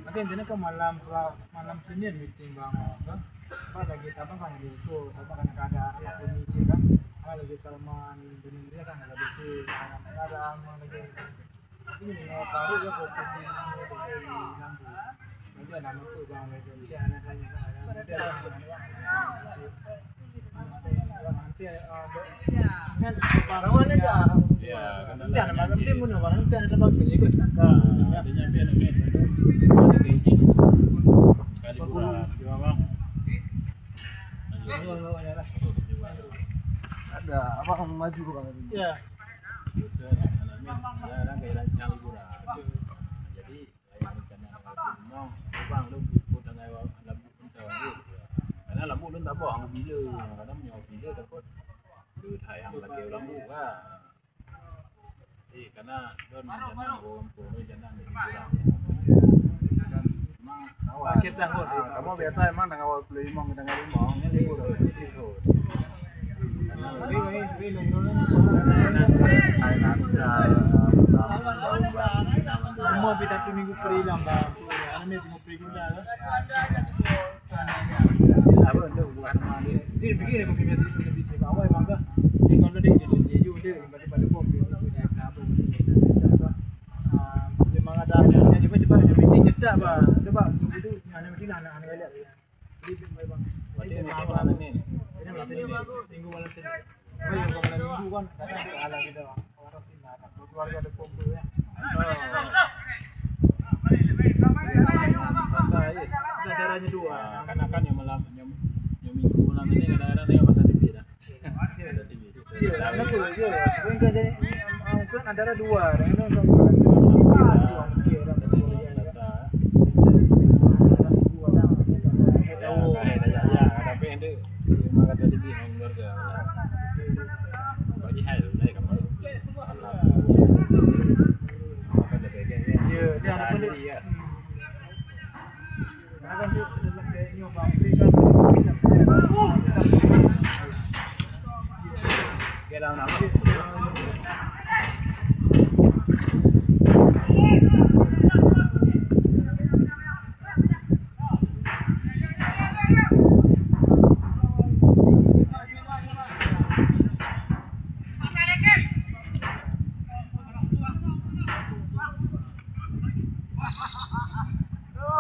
Nanti intinya ke malam Senin meeting bang, kan? Apa lagi apa kan itu apa kan ada komisi kan? Apa lagi Salman Dunia kan ada besi, ada lagi ini baru ya fokus di lampu. Nanti ada nama tuh bang lagi, nanti anak-anaknya kan ada nanti kan parawan aja. Ya, kan Jangan malam tim mana orang nanti ada tempat sini ikut kan? adanya biar ada keji kali bulan jual bang Ada apa kamu maju bang? Ya. Jarang kayak rancang liburan. Jadi kayak rencana ngomong, bang lu ikut tanggal lampu tahun karena lampu lu tak bohong bila, kadang nyawa bila dapat duit hayang lagi lampu kan. Karena don rencana untuk rencana liburan. Kita ngor. Kamu biasa emang dengan awal beli mong dengan limong ini liburan itu. Semua kita tu minggu free lah bang. Anak ni minggu free guna lah. Apa tu bukan mana? Dia fikir aku fikir dia cakap awal bang dah. Dia kalau dia jadi dia pada pom dia apa. Dia mengada dia cepat meeting nyetak bang. Dia bang itu mana mesti anak-anak lihat. Jadi bang. Ini mana ni? Ini minggu malam Senin. Baik kalau malam minggu kan kadang ada ala kita bang. Orang sini ada keluarga ada pom tu ya. Acaranya dua. Kan yang malam yang minggu malam ini kadang-kadang tengok pasal TV dah. Iya, nak pula je. Bukan kerja ni, kan antara dua. Dengan orang Get out now.